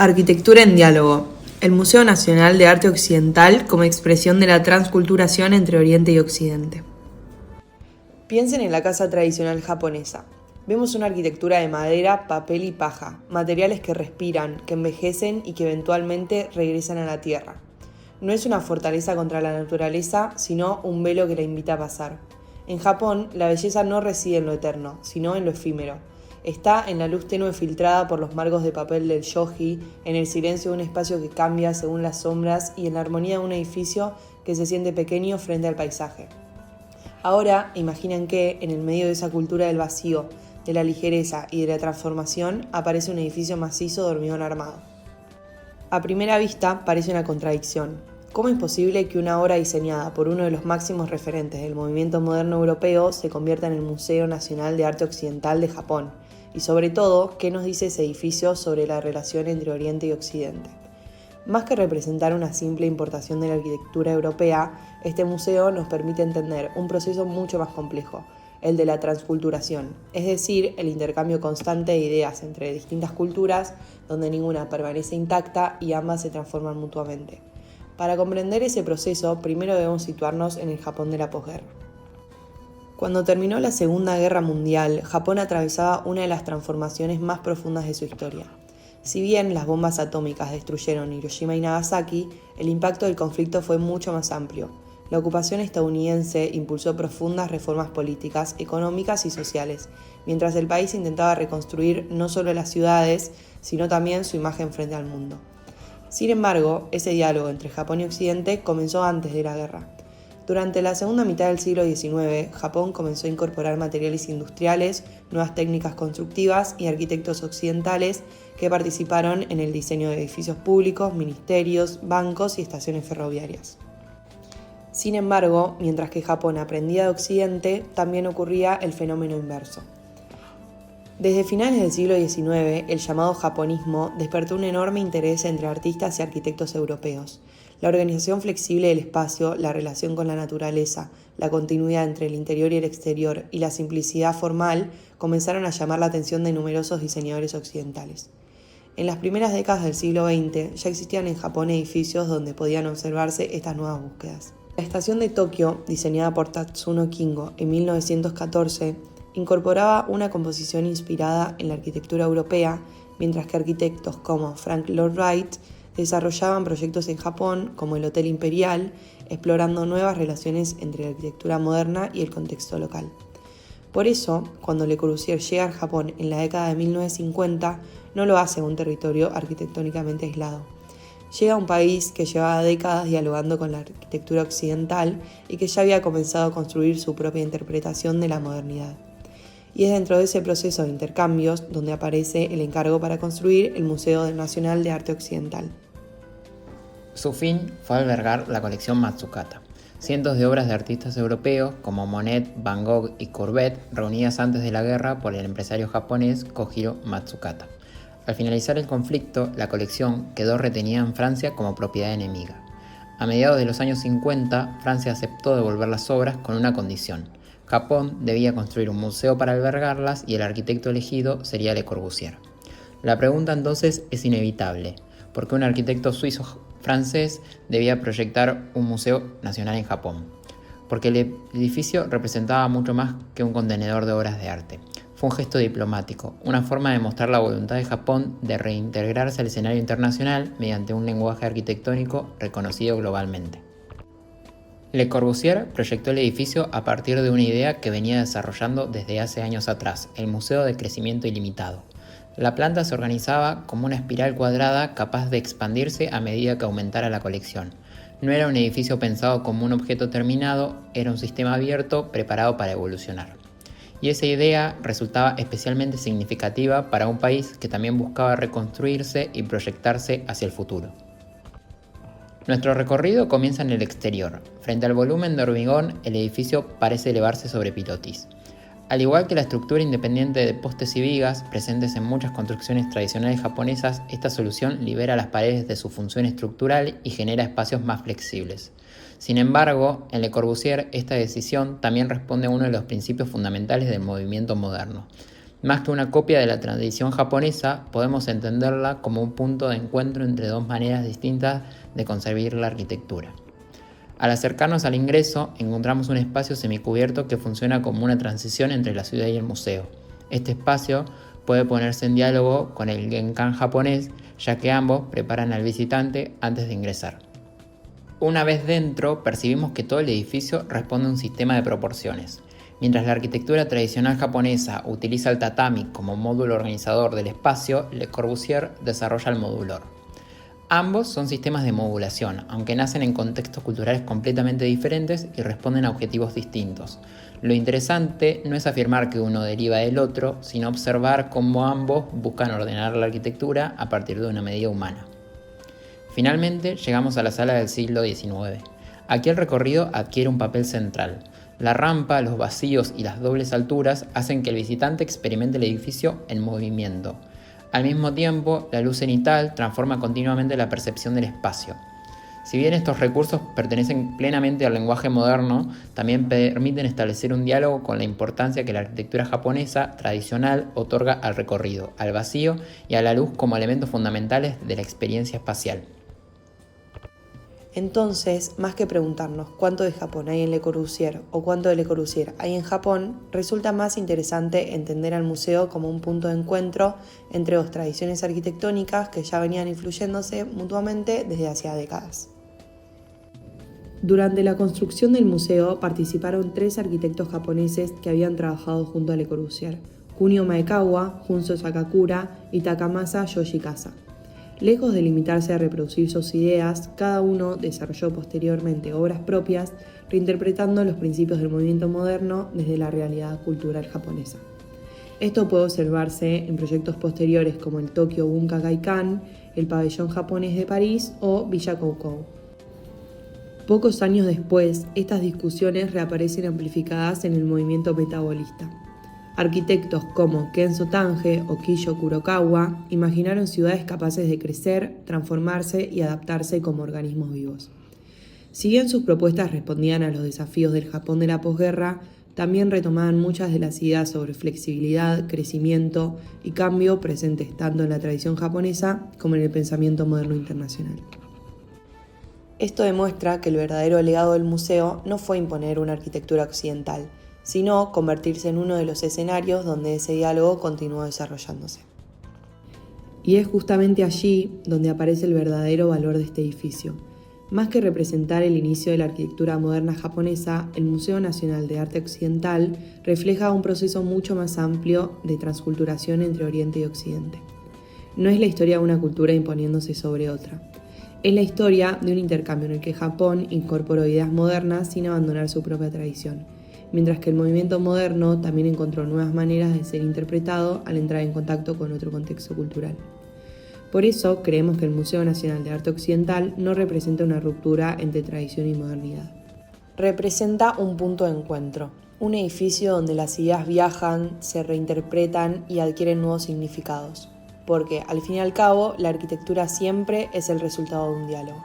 Arquitectura en diálogo. El Museo Nacional de Arte Occidental como expresión de la transculturación entre Oriente y Occidente. Piensen en la casa tradicional japonesa. Vemos una arquitectura de madera, papel y paja, materiales que respiran, que envejecen y que eventualmente regresan a la tierra. No es una fortaleza contra la naturaleza, sino un velo que la invita a pasar. En Japón, la belleza no reside en lo eterno, sino en lo efímero. Está en la luz tenue filtrada por los marcos de papel del shoji, en el silencio de un espacio que cambia según las sombras y en la armonía de un edificio que se siente pequeño frente al paisaje. Ahora, imaginen que, en el medio de esa cultura del vacío, de la ligereza y de la transformación, aparece un edificio macizo de hormigón armado. A primera vista, parece una contradicción. ¿Cómo es posible que una obra diseñada por uno de los máximos referentes del movimiento moderno europeo se convierta en el Museo Nacional de Arte Occidental de Japón? Y sobre todo, ¿qué nos dice ese edificio sobre la relación entre Oriente y Occidente? Más que representar una simple importación de la arquitectura europea, este museo nos permite entender un proceso mucho más complejo, el de la transculturación, es decir, el intercambio constante de ideas entre distintas culturas, donde ninguna permanece intacta y ambas se transforman mutuamente. Para comprender ese proceso, primero debemos situarnos en el Japón de la posguerra. Cuando terminó la Segunda Guerra Mundial, Japón atravesaba una de las transformaciones más profundas de su historia. Si bien las bombas atómicas destruyeron Hiroshima y Nagasaki, el impacto del conflicto fue mucho más amplio. La ocupación estadounidense impulsó profundas reformas políticas, económicas y sociales, mientras el país intentaba reconstruir no solo las ciudades, sino también su imagen frente al mundo. Sin embargo, ese diálogo entre Japón y Occidente comenzó antes de la guerra. Durante la segunda mitad del siglo XIX, Japón comenzó a incorporar materiales industriales, nuevas técnicas constructivas y arquitectos occidentales que participaron en el diseño de edificios públicos, ministerios, bancos y estaciones ferroviarias. Sin embargo, mientras que Japón aprendía de Occidente, también ocurría el fenómeno inverso. Desde finales del siglo XIX, el llamado japonismo despertó un enorme interés entre artistas y arquitectos europeos. La organización flexible del espacio, la relación con la naturaleza, la continuidad entre el interior y el exterior y la simplicidad formal comenzaron a llamar la atención de numerosos diseñadores occidentales. En las primeras décadas del siglo XX ya existían en Japón edificios donde podían observarse estas nuevas búsquedas. La estación de Tokio, diseñada por Tatsuno Kingo en 1914, incorporaba una composición inspirada en la arquitectura europea, mientras que arquitectos como Frank Lloyd Wright desarrollaban proyectos en Japón, como el Hotel Imperial, explorando nuevas relaciones entre la arquitectura moderna y el contexto local. Por eso, cuando Le Corbusier llega a Japón en la década de 1950, no lo hace en un territorio arquitectónicamente aislado. Llega a un país que llevaba décadas dialogando con la arquitectura occidental y que ya había comenzado a construir su propia interpretación de la modernidad. Y es dentro de ese proceso de intercambios donde aparece el encargo para construir el Museo Nacional de Arte Occidental. Su fin fue albergar la colección Matsukata, cientos de obras de artistas europeos como Monet, Van Gogh y Courbet, reunidas antes de la guerra por el empresario japonés Kojiro Matsukata. Al finalizar el conflicto, la colección quedó retenida en Francia como propiedad enemiga. A mediados de los años 50, Francia aceptó devolver las obras con una condición: Japón debía construir un museo para albergarlas y el arquitecto elegido sería Le Corbusier. La pregunta entonces es inevitable: ¿por qué un arquitecto suizo-francés debía proyectar un museo nacional en Japón? Porque el edificio representaba mucho más que un contenedor de obras de arte. Fue un gesto diplomático, una forma de mostrar la voluntad de Japón de reintegrarse al escenario internacional mediante un lenguaje arquitectónico reconocido globalmente. Le Corbusier proyectó el edificio a partir de una idea que venía desarrollando desde hace años atrás, el Museo de Crecimiento Ilimitado. La planta se organizaba como una espiral cuadrada capaz de expandirse a medida que aumentara la colección. No era un edificio pensado como un objeto terminado, era un sistema abierto preparado para evolucionar. Y esa idea resultaba especialmente significativa para un país que también buscaba reconstruirse y proyectarse hacia el futuro. Nuestro recorrido comienza en el exterior. Frente al volumen de hormigón, el edificio parece elevarse sobre pilotis. Al igual que la estructura independiente de postes y vigas presentes en muchas construcciones tradicionales japonesas, esta solución libera las paredes de su función estructural y genera espacios más flexibles. Sin embargo, en Le Corbusier esta decisión también responde a uno de los principios fundamentales del movimiento moderno: Más que una copia de la tradición japonesa, podemos entenderla como un punto de encuentro entre dos maneras distintas de concebir la arquitectura. Al acercarnos al ingreso, encontramos un espacio semicubierto que funciona como una transición entre la ciudad y el museo. Este espacio puede ponerse en diálogo con el Genkan japonés, ya que ambos preparan al visitante antes de ingresar. Una vez dentro, percibimos que todo el edificio responde a un sistema de proporciones. Mientras la arquitectura tradicional japonesa utiliza el tatami como módulo organizador del espacio, Le Corbusier desarrolla el modulor. Ambos son sistemas de modulación, aunque nacen en contextos culturales completamente diferentes y responden a objetivos distintos. Lo interesante no es afirmar que uno deriva del otro, sino observar cómo ambos buscan ordenar la arquitectura a partir de una medida humana. Finalmente, llegamos a la sala del siglo XIX. Aquí el recorrido adquiere un papel central. La rampa, los vacíos y las dobles alturas hacen que el visitante experimente el edificio en movimiento. Al mismo tiempo, la luz cenital transforma continuamente la percepción del espacio. Si bien estos recursos pertenecen plenamente al lenguaje moderno, también permiten establecer un diálogo con la importancia que la arquitectura japonesa tradicional otorga al recorrido, al vacío y a la luz como elementos fundamentales de la experiencia espacial. Entonces, más que preguntarnos cuánto de Japón hay en Le Corbusier o cuánto de Le Corbusier hay en Japón, resulta más interesante entender al museo como un punto de encuentro entre dos tradiciones arquitectónicas que ya venían influyéndose mutuamente desde hacía décadas. Durante la construcción del museo participaron 3 arquitectos japoneses que habían trabajado junto a Le Corbusier: Kunio Maekawa, Junso Sakakura y Takamasa Yoshikaza. Lejos de limitarse a reproducir sus ideas, cada uno desarrolló posteriormente obras propias, reinterpretando los principios del movimiento moderno desde la realidad cultural japonesa. Esto puede observarse en proyectos posteriores como el Tokyo Bunka-Gaikan, el Pabellón Japonés de París o Villa Koukou. Pocos años después, estas discusiones reaparecen amplificadas en el movimiento metabolista. Arquitectos como Kenzo Tange o Kiyo Kurokawa imaginaron ciudades capaces de crecer, transformarse y adaptarse como organismos vivos. Si bien sus propuestas respondían a los desafíos del Japón de la posguerra, también retomaban muchas de las ideas sobre flexibilidad, crecimiento y cambio presentes tanto en la tradición japonesa como en el pensamiento moderno internacional. Esto demuestra que el verdadero legado del museo no fue imponer una arquitectura occidental, sino convertirse en uno de los escenarios donde ese diálogo continuó desarrollándose. Y es justamente allí donde aparece el verdadero valor de este edificio. Más que representar el inicio de la arquitectura moderna japonesa, el Museo Nacional de Arte Occidental refleja un proceso mucho más amplio de transculturación entre Oriente y Occidente. No es la historia de una cultura imponiéndose sobre otra. Es la historia de un intercambio en el que Japón incorporó ideas modernas sin abandonar su propia tradición, mientras que el movimiento moderno también encontró nuevas maneras de ser interpretado al entrar en contacto con otro contexto cultural. Por eso creemos que el Museo Nacional de Arte Occidental no representa una ruptura entre tradición y modernidad. Representa un punto de encuentro, un edificio donde las ideas viajan, se reinterpretan y adquieren nuevos significados, porque al fin y al cabo la arquitectura siempre es el resultado de un diálogo.